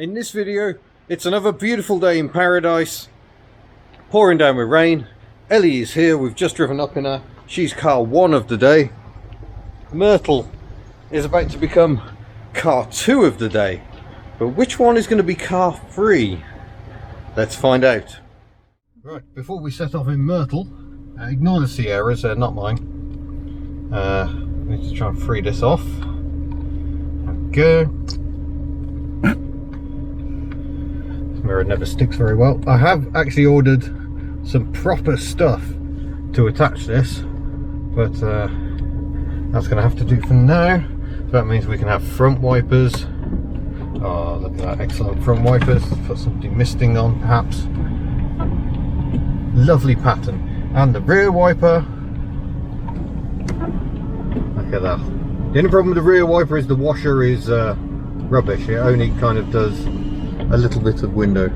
In this video, it's another beautiful day in paradise, pouring down with rain. Ellie is here, we've just driven up in her. She's car 1 of the day. Myrtle is about to become car 2 of the day. But which one is going to be car 3? Let's find out. Right, before we set off in Myrtle, ignore the Sierras, they're not mine. We need to try and free this off. There we go. Mirror never sticks very well. I have actually ordered some proper stuff to attach this, but that's going to have to do for now. So that means we can have front wipers. Oh, look at that, excellent front wipers. Put some demisting on, perhaps. Lovely pattern. And the rear wiper. Look at that. The only problem with the rear wiper is the washer is rubbish. It only kind of does a little bit of window.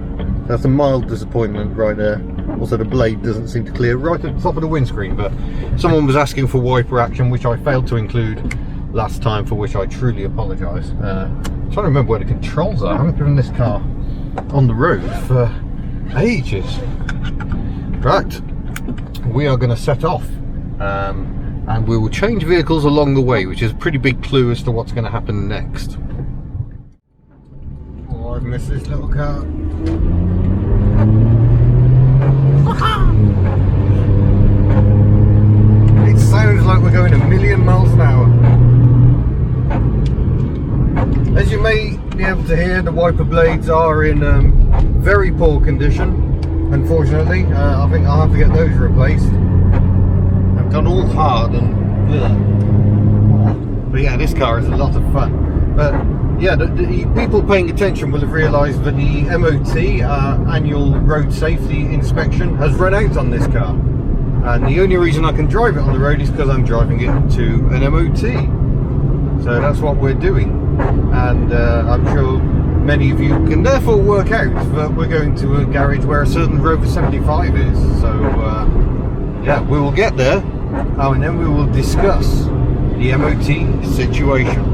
That's a mild disappointment right there. Also the blade doesn't seem to clear right at the top of the windscreen, but someone was asking for wiper action, which I failed to include last time, for which I truly apologise. I'm trying to remember where the controls are. I haven't driven this car on the road for ages. Right, we are going to set off and we will change vehicles along the way, which is a pretty big clue as to what's going to happen next. I've missed this little car. It sounds like we're going a million miles an hour. As you may be able to hear, the wiper blades are in very poor condition. Unfortunately, I think I'll have to get those replaced. I've gone all hard and but yeah, this car is a lot of fun. But yeah, the people paying attention will have realised that the MOT, annual road safety inspection, has run out on this car. And the only reason I can drive it on the road is because I'm driving it to an MOT. So that's what we're doing. And I'm sure many of you can therefore work out that we're going to a garage where a certain Rover 75 is. So yeah, we will get there. And then we will discuss the MOT situation.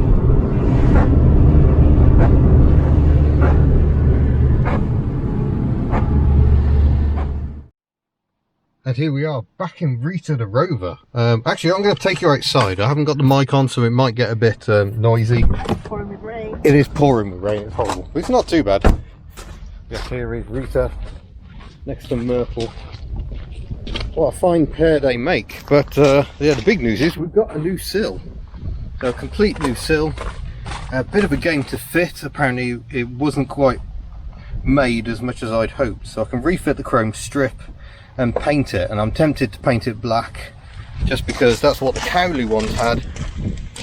And here we are, back in Rita the Rover. Actually, I'm going to take you outside. I haven't got the mic on, so it might get a bit noisy. It's pouring with rain. It is pouring with rain, it's horrible. But it's not too bad. Yes, here is Rita, next to Myrtle. What a fine pair they make. But yeah, the big news is we've got a new sill. So a complete new sill. A bit of a game to fit. Apparently it wasn't quite made as much as I'd hoped. So I can refit the chrome strip and paint it, and I'm tempted to paint it black just because that's what the Cowley ones had,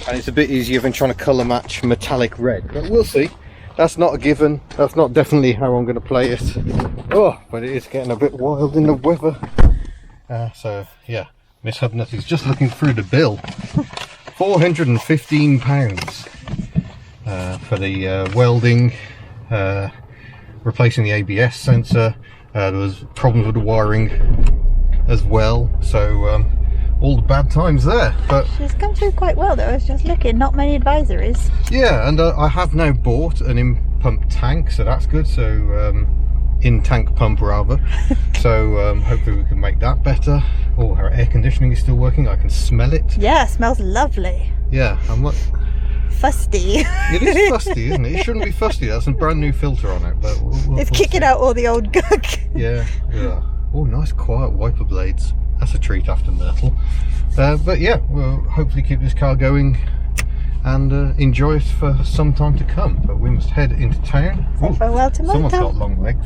and it's a bit easier than trying to colour match metallic red. But we'll see. That's not a given. That's not definitely how I'm going to play it. Oh, but it is getting a bit wild in the weather. So yeah, Miss Hubnut is just looking through the bill. £415 for the welding, replacing the ABS sensor. There was problems with the wiring as well, so all the bad times there. But she's come through quite well though. I was just looking, not many advisories. Yeah, and I have now bought an in-pump tank, so that's good. So in-tank pump rather. So hopefully we can make that better. Oh, her air conditioning is still working. I can smell it. Yeah, it smells lovely. Yeah, I'm what? Fusty. It is fusty, isn't it? It shouldn't be fusty. That's a brand new filter on it, but it's kicking out all the old gunk. Yeah. Oh, nice quiet wiper blades. That's a treat after Myrtle. But yeah, we'll hopefully keep this car going and enjoy it for some time to come. But we must head into town. Say farewell to Myrtle. Someone's got long legs,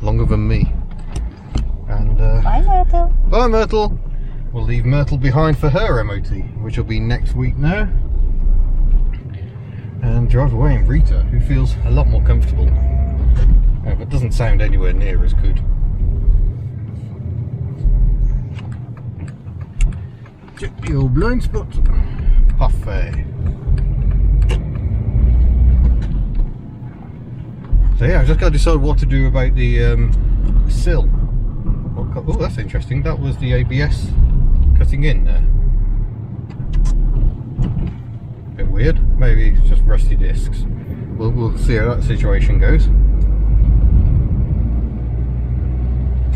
longer than me. And bye, Myrtle. Bye, Myrtle. We'll leave Myrtle behind for her MOT, which will be next week now, and drive away in Rita, who feels a lot more comfortable, but doesn't sound anywhere near as good. Check the old blind spot. Parfait. So yeah, I've just got to decide what to do about the sill. Oh, that's interesting. That was the ABS cutting in there. Bit weird. Maybe it's just rusty discs. We'll we'll see how that situation goes.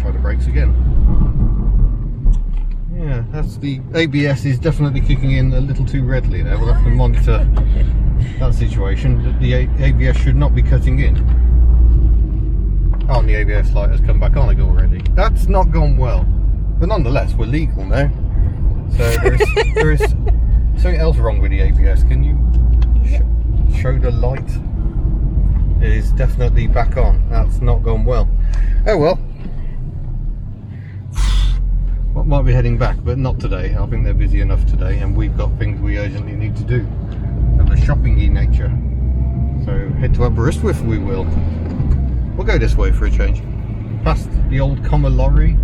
Try the brakes again. Yeah, that's the ABS is definitely kicking in a little too readily there. We'll have to monitor that situation. The ABS should not be cutting in. Oh, and the ABS light has come back on already. That's not gone well. But nonetheless, we're legal now. So there is something else wrong with the ABS. Can you show the light? It is definitely back on. That's not gone well. Oh well. What might be heading back, but not today. I think they're busy enough today, and we've got things we urgently need to do of a shopping-y nature. So head to Aberystwyth we will. We'll go this way for a change. Past the old Comma lorry.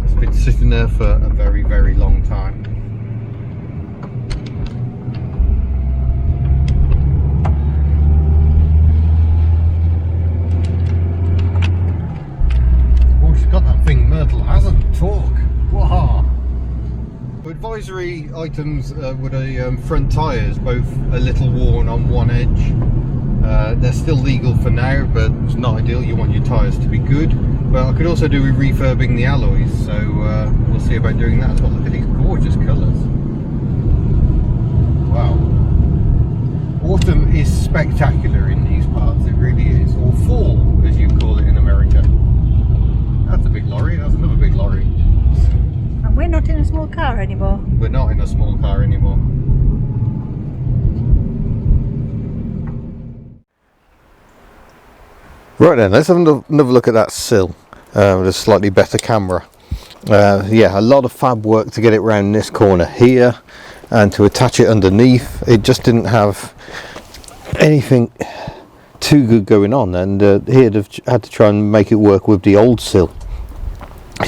It's been sitting there for a very, very long time. Oh, she's got that thing Myrtle hasn't. Torque. Waha. Advisory items with a front tyres, both a little worn on one edge. They're still legal for now, but it's not ideal. You want your tyres to be good. But I could also do with refurbing the alloys, so we'll see about doing that as well. Look at these gorgeous colours. Wow. Autumn is spectacular in these parts, it really is. Or fall, as you call it in America. That's a big lorry, that's another big lorry. And we're not in a small car anymore. We're not in a small car anymore. Right then, let's have another look at that sill with a slightly better camera. Yeah, a lot of fab work to get it round this corner here and to attach it underneath. It just didn't have anything too good going on, and here they've had to try and make it work with the old sill.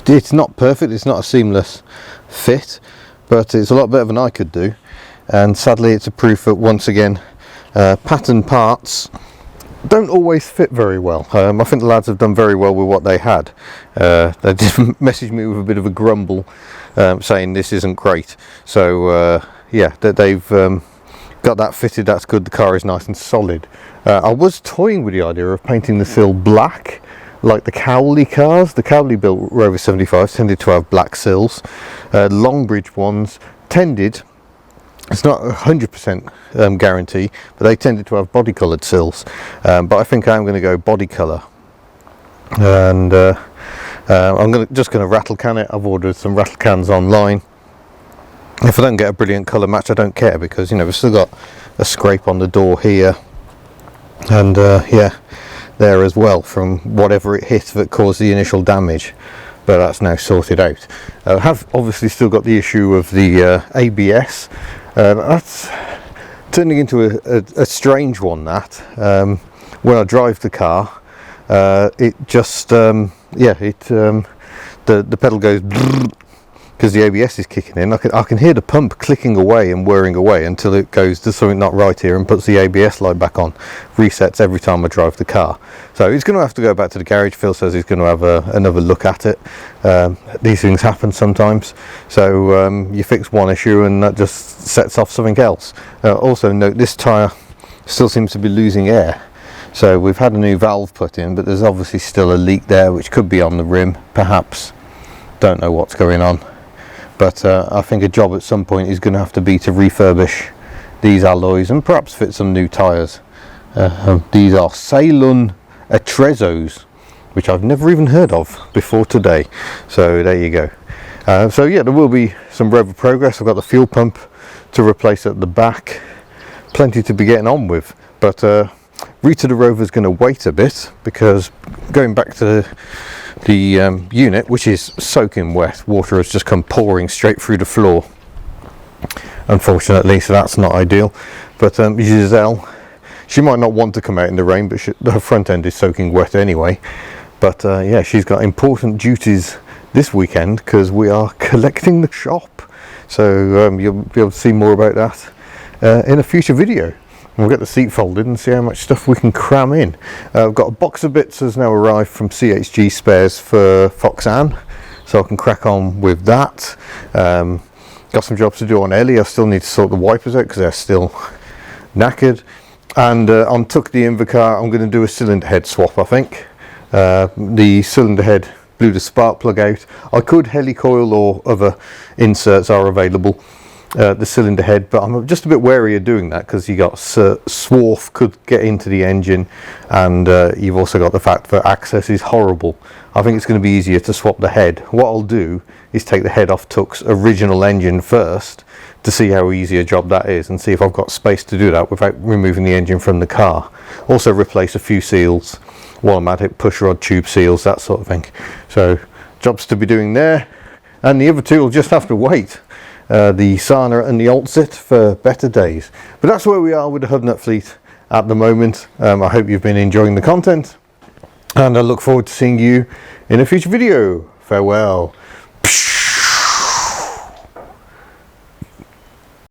It's not perfect, it's not a seamless fit, but it's a lot better than I could do, and sadly it's a proof that once again pattern parts don't always fit very well. I think the lads have done very well with what they had. They did message me with a bit of a grumble saying this isn't great, so yeah, they've got that fitted. That's good. The car is nice and solid. I was toying with the idea of painting the sill black like the Cowley cars. The Cowley built Rover 75s tended to have black sills. Longbridge ones tended, it's not 100% guarantee, but they tended to have body coloured sills. But I think I'm going to go body colour, and I'm just going to rattle can it. I've ordered some rattle cans online. If I don't get a brilliant colour match, I don't care, because you know we've still got a scrape on the door here, and yeah, there as well from whatever it hit that caused the initial damage. But that's now sorted out. I have obviously still got the issue of the ABS. That's turning into a strange one. That when I drive the car, it just yeah, the pedal goes because the ABS is kicking in. I can hear the pump clicking away and whirring away until it goes, there's something not right here, and puts the ABS light back on. Resets every time I drive the car. So he's going to have to go back to the garage. Phil says he's going to have another look at it. These things happen sometimes. So you fix one issue and that just sets off something else. Also note, this tyre still seems to be losing air. So we've had a new valve put in, but there's obviously still a leak there, which could be on the rim, perhaps. Don't know what's going on. But I think a job at some point is going to have to be to refurbish these alloys and perhaps fit some new tyres. These are Ceylon Atrezos, which I've never even heard of before today. So there you go. So yeah, there will be some Rover progress. I've got the fuel pump to replace at the back. Plenty to be getting on with. But Rita the Rover is going to wait a bit, because going back to the unit, which is soaking wet, water has just come pouring straight through the floor, unfortunately, so that's not ideal. But Giselle, she might not want to come out in the rain, but her front end is soaking wet anyway. But yeah, she's got important duties this weekend, because we are collecting the shop. So you'll be able to see more about that in a future video. We'll get the seat folded and see how much stuff we can cram in. I've got a box of bits has now arrived from CHG Spares for Foxanne, so I can crack on with that. Got some jobs to do on Ellie. I still need to sort the wipers out because they're still knackered. and on Tuck the Invercar I'm going to do a cylinder head swap. I think the cylinder head blew the spark plug out. I could helicoil, or other inserts are available, the cylinder head, but I'm just a bit wary of doing that because you got swarf could get into the engine, and you've also got the fact that access is horrible. I think it's going to be easier to swap the head. What I'll do is take the head off Tuck's original engine first to see how easy a job that is, and see if I've got space to do that without removing the engine from the car. Also replace a few seals while I'm at it, push rod, tube seals, that sort of thing. So jobs to be doing there, and the other two will just have to wait. The Sana and the Altzit for better days. But that's where we are with the Hubnut fleet at the moment. I hope you've been enjoying the content, and I look forward to seeing you in a future video. Farewell.